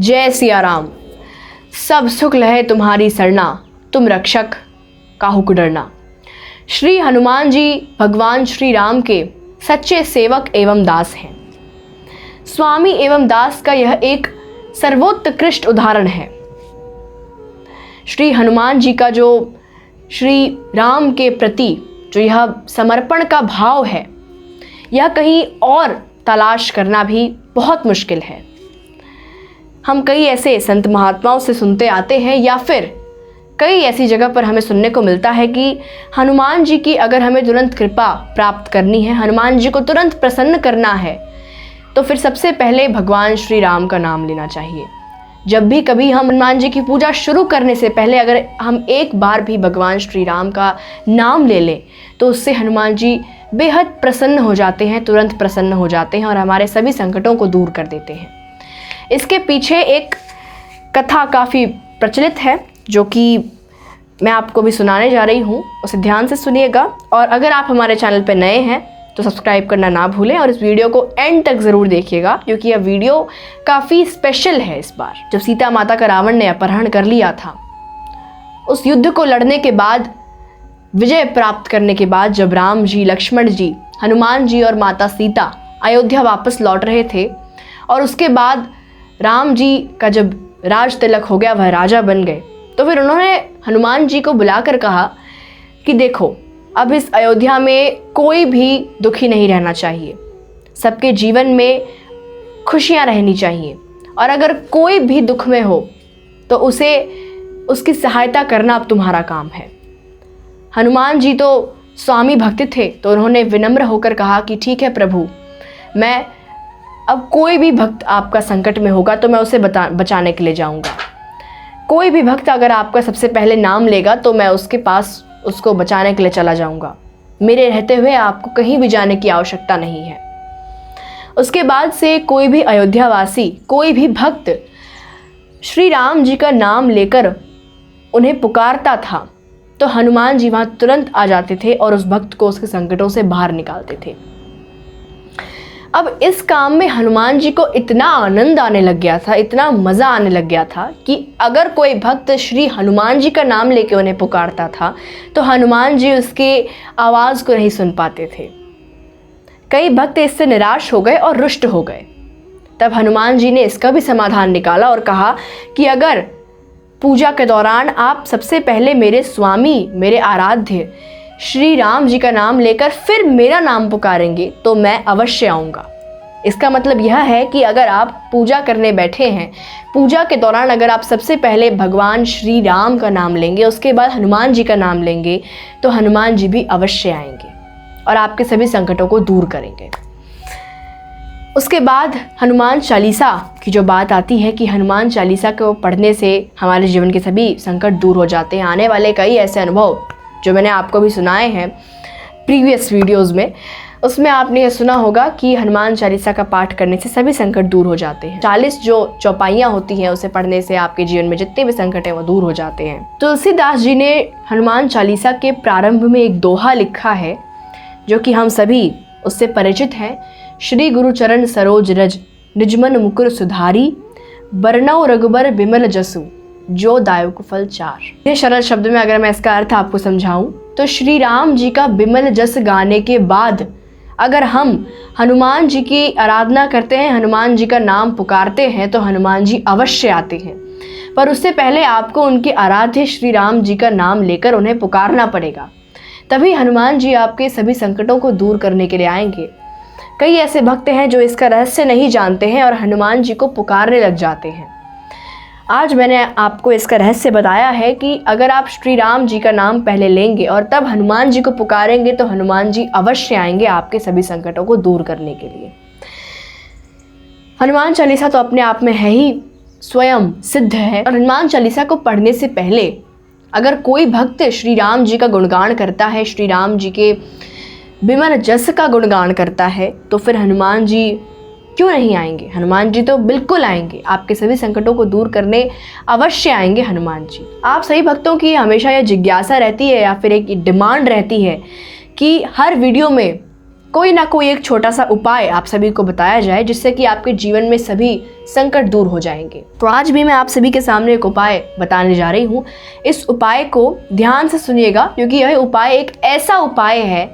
जय सिया राम। सब सुख लहे तुम्हारी सरना, तुम रक्षक काहू को डरना। श्री हनुमान जी भगवान श्री राम के सच्चे सेवक एवं दास हैं। स्वामी एवं दास का यह एक सर्वोत्कृष्ट उदाहरण है। श्री हनुमान जी का जो श्री राम के प्रति जो यह समर्पण का भाव है, यह कहीं और तलाश करना भी बहुत मुश्किल है। हम कई ऐसे संत महात्माओं से सुनते आते हैं या फिर कई ऐसी जगह पर हमें सुनने को मिलता है कि हनुमान जी की अगर हमें तुरंत कृपा प्राप्त करनी है, हनुमान जी को तुरंत प्रसन्न करना है, तो फिर सबसे पहले भगवान श्री राम का नाम लेना चाहिए। जब भी कभी हम हनुमान जी की पूजा शुरू करने से पहले अगर हम एक बार भी भगवान श्री राम का नाम ले लें तो उससे हनुमान जी बेहद प्रसन्न हो जाते हैं, तुरंत प्रसन्न हो जाते हैं और हमारे सभी संकटों को दूर कर देते हैं। इसके पीछे एक कथा काफ़ी प्रचलित है जो कि मैं आपको भी सुनाने जा रही हूँ, उसे ध्यान से सुनिएगा। और अगर आप हमारे चैनल पर नए हैं तो सब्सक्राइब करना ना भूलें और इस वीडियो को एंड तक ज़रूर देखिएगा, क्योंकि यह वीडियो काफ़ी स्पेशल है। इस बार जब सीता माता का रावण ने अपहरण कर लिया था, उस युद्ध को लड़ने के बाद, विजय प्राप्त करने के बाद जब राम जी, लक्ष्मण जी, हनुमान जी और माता सीता अयोध्या वापस लौट रहे थे और उसके बाद राम जी का जब राज तिलक हो गया, वह राजा बन गए, तो फिर उन्होंने हनुमान जी को बुलाकर कहा कि देखो, अब इस अयोध्या में कोई भी दुखी नहीं रहना चाहिए, सबके जीवन में खुशियां रहनी चाहिए और अगर कोई भी दुख में हो तो उसे उसकी सहायता करना अब तुम्हारा काम है। हनुमान जी तो स्वामी भक्त थे, तो उन्होंने विनम्र होकर कहा कि ठीक है प्रभु, मैं अब कोई भी भक्त आपका संकट में होगा तो मैं उसे बचाने के लिए जाऊंगा। कोई भी भक्त अगर आपका सबसे पहले नाम लेगा तो मैं उसके पास उसको बचाने के लिए चला जाऊंगा। मेरे रहते हुए आपको कहीं भी जाने की आवश्यकता नहीं है। उसके बाद से कोई भी अयोध्यावासी, कोई भी भक्त श्री राम जी का नाम लेकर उन्हें पुकारता था तो हनुमान जी वहाँ तुरंत आ जाते थे और उस भक्त को उसके संकटों से बाहर निकालते थे। अब इस काम में हनुमान जी को इतना आनंद आने लग गया था, इतना मज़ा आने लग गया था कि अगर कोई भक्त श्री हनुमान जी का नाम लेके उन्हें पुकारता था तो हनुमान जी उसके आवाज़ को नहीं सुन पाते थे। कई भक्त इससे निराश हो गए और रुष्ट हो गए। तब हनुमान जी ने इसका भी समाधान निकाला और कहा कि अगर पूजा के दौरान आप सबसे पहले मेरे स्वामी, मेरे आराध्य श्री राम जी का नाम लेकर फिर मेरा नाम पुकारेंगे तो मैं अवश्य आऊँगा। इसका मतलब यह है कि अगर आप पूजा करने बैठे हैं, पूजा के दौरान अगर आप सबसे पहले भगवान श्री राम का नाम लेंगे, उसके बाद हनुमान जी का नाम लेंगे, तो हनुमान जी भी अवश्य आएंगे और आपके सभी संकटों को दूर करेंगे। उसके बाद हनुमान चालीसा की जो बात आती है कि हनुमान चालीसा को पढ़ने से हमारे जीवन के सभी संकट दूर हो जाते हैं। आने वाले कई ऐसे अनुभव जो मैंने आपको भी सुनाए हैं प्रीवियस वीडियोस में, उसमें आपने यह सुना होगा कि हनुमान चालीसा का पाठ करने से सभी संकट दूर हो जाते हैं। 40 जो चौपाइयाँ होती हैं उसे पढ़ने से आपके जीवन में जितने भी संकट हैं वो दूर हो जाते हैं। तुलसीदास जी ने हनुमान चालीसा के प्रारंभ में एक दोहा लिखा है जो कि हम सभी उससे परिचित हैं। श्री गुरु चरण सरोज रज, निजमन मुकुर सुधारी, बरनौ रघुबर बिमल जसु, जो दायक फल चार। ये सरल शब्द में अगर मैं इसका अर्थ आपको समझाऊं तो श्री राम जी का बिमल जस गाने के बाद अगर हम हनुमान जी की आराधना करते हैं, हनुमान जी का नाम पुकारते हैं तो हनुमान जी अवश्य आते हैं। पर उससे पहले आपको उनके आराध्य श्री राम जी का नाम लेकर उन्हें पुकारना पड़ेगा, तभी हनुमान जी आपके सभी संकटों को दूर करने के लिए आएंगे। कई ऐसे भक्त हैं जो इसका रहस्य नहीं जानते हैं और हनुमान जी को पुकारने लग जाते हैं। आज मैंने आपको इसका रहस्य बताया है कि अगर आप श्री राम जी का नाम पहले लेंगे और तब हनुमान जी को पुकारेंगे तो हनुमान जी अवश्य आएंगे आपके सभी संकटों को दूर करने के लिए। हनुमान चालीसा तो अपने आप में है ही स्वयं सिद्ध है और हनुमान चालीसा को पढ़ने से पहले अगर कोई भक्त श्री राम जी का गुणगान करता है, श्री राम जी के बिमल जस का गुणगान करता है, तो फिर हनुमान जी क्यों नहीं आएंगे? हनुमान जी तो बिल्कुल आएंगे, आपके सभी संकटों को दूर करने अवश्य आएंगे हनुमान जी। आप सभी भक्तों की हमेशा यह जिज्ञासा रहती है या फिर एक डिमांड रहती है कि हर वीडियो में कोई ना कोई एक छोटा सा उपाय आप सभी को बताया जाए जिससे कि आपके जीवन में सभी संकट दूर हो जाएंगे। तो आज भी मैं आप सभी के सामने एक उपाय बताने जा रही हूँ। इस उपाय को ध्यान से सुनिएगा, क्योंकि यह उपाय एक ऐसा उपाय है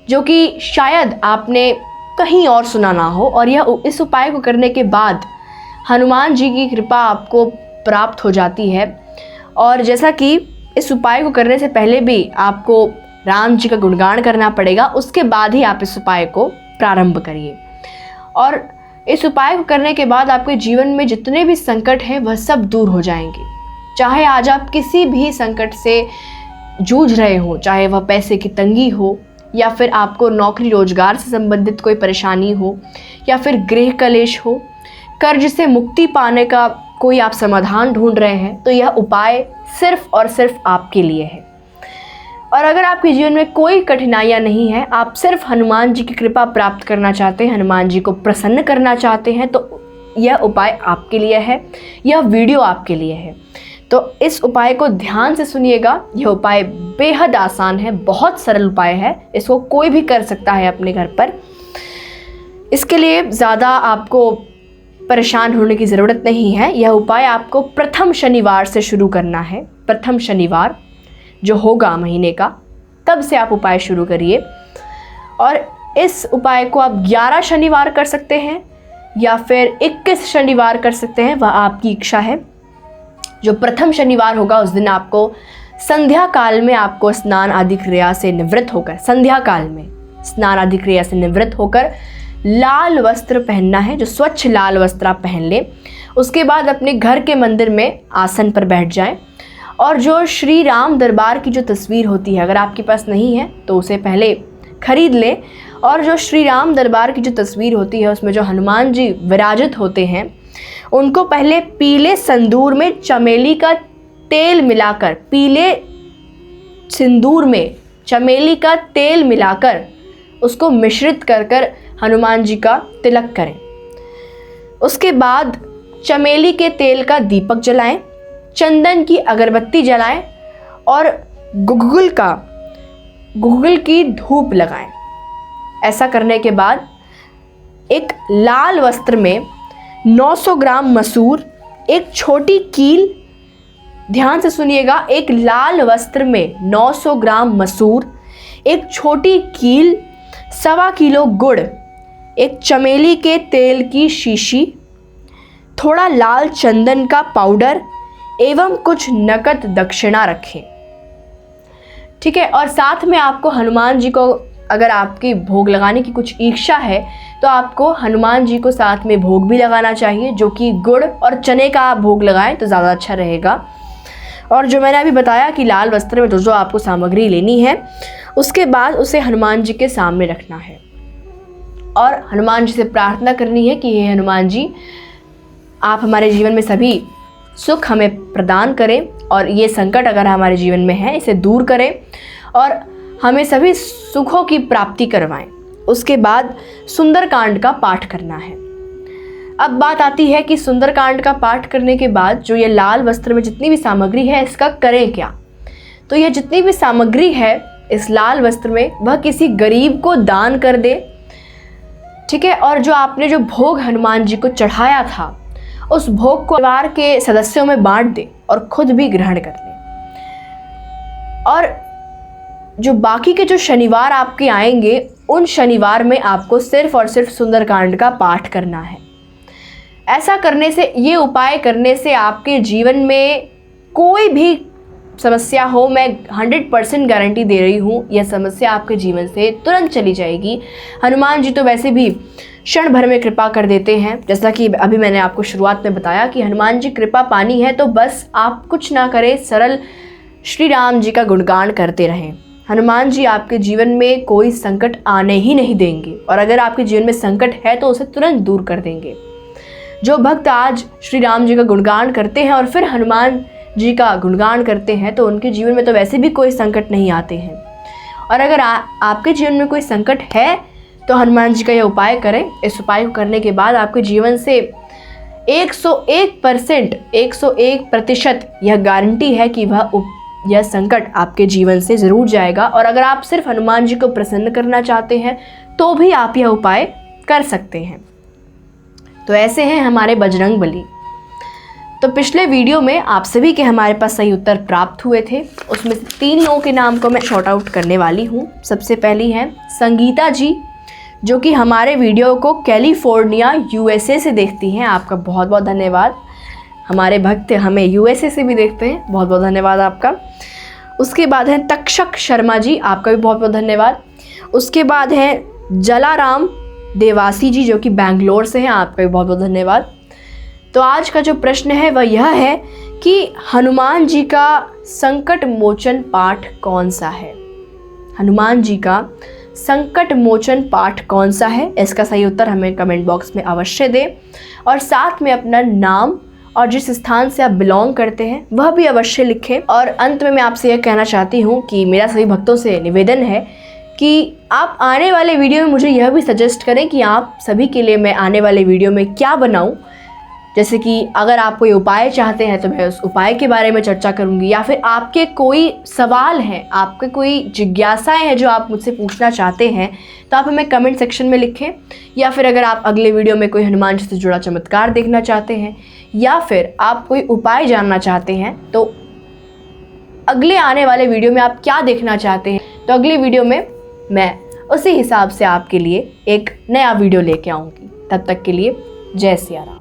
जो कि शायद आपने कहीं और सुना ना हो, और इस उपाय को करने के बाद हनुमान जी की कृपा आपको प्राप्त हो जाती है। और जैसा कि इस उपाय को करने से पहले भी आपको राम जी का गुणगान करना पड़ेगा, उसके बाद ही आप इस उपाय को प्रारंभ करिए। और इस उपाय को करने के बाद आपके जीवन में जितने भी संकट हैं वह सब दूर हो जाएंगे। चाहे आज आप किसी भी संकट से जूझ रहे हो, चाहे वह पैसे की तंगी हो, या फिर आपको नौकरी रोजगार से संबंधित कोई परेशानी हो, या फिर गृह कलेश हो, कर्ज से मुक्ति पाने का कोई आप समाधान ढूंढ रहे हैं, तो यह उपाय सिर्फ और सिर्फ आपके लिए है। और अगर आपके जीवन में कोई कठिनाइयाँ नहीं है, आप सिर्फ हनुमान जी की कृपा प्राप्त करना चाहते हैं, हनुमान जी को प्रसन्न करना चाहते हैं, तो यह उपाय आपके लिए है, यह वीडियो आपके लिए है। तो इस उपाय को ध्यान से सुनिएगा। यह उपाय बेहद आसान है, बहुत सरल उपाय है, इसको कोई भी कर सकता है अपने घर पर। इसके लिए ज़्यादा आपको परेशान होने की ज़रूरत नहीं है। यह उपाय आपको प्रथम शनिवार से शुरू करना है। प्रथम शनिवार जो होगा महीने का, तब से आप उपाय शुरू करिए। और इस उपाय को आप 11 शनिवार कर सकते हैं या फिर 21 शनिवार कर सकते हैं, वह आपकी इच्छा है। जो प्रथम शनिवार होगा उस दिन आपको संध्या काल में आपको स्नान आदि क्रिया से निवृत्त होकर, संध्या काल में स्नान आदि क्रिया से निवृत्त होकर लाल वस्त्र पहनना है। जो स्वच्छ लाल वस्त्र आप पहन लें, उसके बाद अपने घर के मंदिर में आसन पर बैठ जाएं। और जो श्री राम दरबार की जो तस्वीर होती है, अगर आपके पास नहीं है तो उसे पहले खरीद लें। और जो श्री राम दरबार की जो तस्वीर होती है उसमें जो हनुमान जी विराजित होते हैं, उनको पहले पीले सिंदूर में चमेली का तेल मिलाकर, पीले सिंदूर में चमेली का तेल मिलाकर उसको मिश्रित कर हनुमान जी का तिलक करें। उसके बाद चमेली के तेल का दीपक जलाएं, चंदन की अगरबत्ती जलाएं और गुगुल की धूप लगाएं। ऐसा करने के बाद एक लाल वस्त्र में 900 ग्राम मसूर, एक छोटी कील, ध्यान से सुनिएगा, एक लाल वस्त्र में 900 ग्राम मसूर, एक छोटी कील, 1.25 किलो गुड़, एक चमेली के तेल की शीशी, थोड़ा लाल चंदन का पाउडर एवं कुछ नकद दक्षिणा रखें। ठीक है। और साथ में आपको हनुमान जी को, अगर आपकी भोग लगाने की कुछ इच्छा है तो आपको हनुमान जी को साथ में भोग भी लगाना चाहिए, जो कि गुड़ और चने का भोग लगाएं तो ज़्यादा अच्छा रहेगा। और जो मैंने अभी बताया कि लाल वस्त्र में जो आपको सामग्री लेनी है, उसके बाद उसे हनुमान जी के सामने रखना है और हनुमान जी से प्रार्थना करनी है कि हे हनुमान जी, आप हमारे जीवन में सभी सुख हमें प्रदान करें, और ये संकट अगर हमारे जीवन में है इसे दूर करें और हमें सभी सुखों की प्राप्ति करवाएं। उसके बाद सुंदरकांड का पाठ करना है। अब बात आती है कि सुंदरकांड का पाठ करने के बाद जो ये लाल वस्त्र में जितनी भी सामग्री है, इसका करें क्या। तो यह जितनी भी सामग्री है इस लाल वस्त्र में, वह किसी गरीब को दान कर दे। ठीक है। और जो आपने जो भोग हनुमान जी को चढ़ाया था, उस भोग को परिवार के सदस्यों में बांट दे और खुद भी ग्रहण कर ले। और जो बाकी के जो शनिवार आपके आएंगे, उन शनिवार में आपको सिर्फ और सिर्फ सुंदरकांड का पाठ करना है। ऐसा करने से, ये उपाय करने से आपके जीवन में कोई भी समस्या हो, मैं 100% गारंटी दे रही हूँ, यह समस्या आपके जीवन से तुरंत चली जाएगी। हनुमान जी तो वैसे भी क्षण भर में कृपा कर देते हैं। जैसा कि अभी मैंने आपको शुरुआत में बताया कि हनुमान जी कृपा पानी है, तो बस आप कुछ ना करें, सरल श्री राम जी का गुणगान करते रहें। हनुमान जी आपके जीवन में कोई संकट आने ही नहीं देंगे, और अगर आपके जीवन में संकट है तो उसे तुरंत दूर कर देंगे। जो भक्त आज श्री राम जी का गुणगान करते हैं और फिर हनुमान जी का गुणगान करते हैं, तो उनके जीवन में तो वैसे भी कोई संकट नहीं आते हैं। और अगर आपके जीवन में कोई संकट है तो हनुमान जी का यह उपाय करें। इस उपाय को करने के बाद आपके जीवन से 101% यह गारंटी है कि वह यह संकट आपके जीवन से ज़रूर जाएगा। और अगर आप सिर्फ हनुमान जी को प्रसन्न करना चाहते हैं तो भी आप यह उपाय कर सकते हैं। तो ऐसे हैं हमारे बजरंग बली। तो पिछले वीडियो में आप सभी के हमारे पास सही उत्तर प्राप्त हुए थे। उसमें से 3 लोगों के नाम को मैं शॉर्ट आउट करने वाली हूँ। सबसे पहली है संगीता जी, जो कि हमारे वीडियो को कैलिफोर्निया USA से देखती हैं। आपका बहुत बहुत धन्यवाद। हमारे भक्त हमें USA से भी देखते हैं, बहुत बहुत धन्यवाद आपका। उसके बाद है तक्षक शर्मा जी, आपका भी बहुत बहुत धन्यवाद। उसके बाद है जलाराम देवासी जी, जो कि बैंगलोर से हैं, आपका भी बहुत बहुत धन्यवाद। तो आज का जो प्रश्न है वह यह है कि हनुमान जी का संकट मोचन पाठ कौन सा है। हनुमान जी का संकट मोचन पाठ कौन सा है, इसका सही उत्तर हमें कमेंट बॉक्स में अवश्य दें। और साथ में अपना नाम और जिस स्थान से आप बिलोंग करते हैं वह भी अवश्य लिखें। और अंत में मैं आपसे यह कहना चाहती हूँ कि मेरा सभी भक्तों से निवेदन है कि आप आने वाले वीडियो में मुझे यह भी सजेस्ट करें कि आप सभी के लिए मैं आने वाले वीडियो में क्या बनाऊं। जैसे कि अगर आप कोई उपाय चाहते हैं तो मैं उस उपाय के बारे में चर्चा करूंगी, या फिर आपके कोई सवाल हैं, आपके कोई जिज्ञासाएं हैं जो आप मुझसे पूछना चाहते हैं, तो आप हमें कमेंट सेक्शन में लिखें। या फिर अगर आप अगले वीडियो में कोई हनुमान जी से जुड़ा चमत्कार देखना चाहते हैं, या फिर आप कोई उपाय जानना चाहते हैं, तो अगले आने वाले वीडियो में आप क्या देखना चाहते हैं, तो अगली वीडियो में मैं उसी हिसाब से आपके लिए एक नया वीडियो लेके आऊँगी। तब तक के लिए जय सिया राम।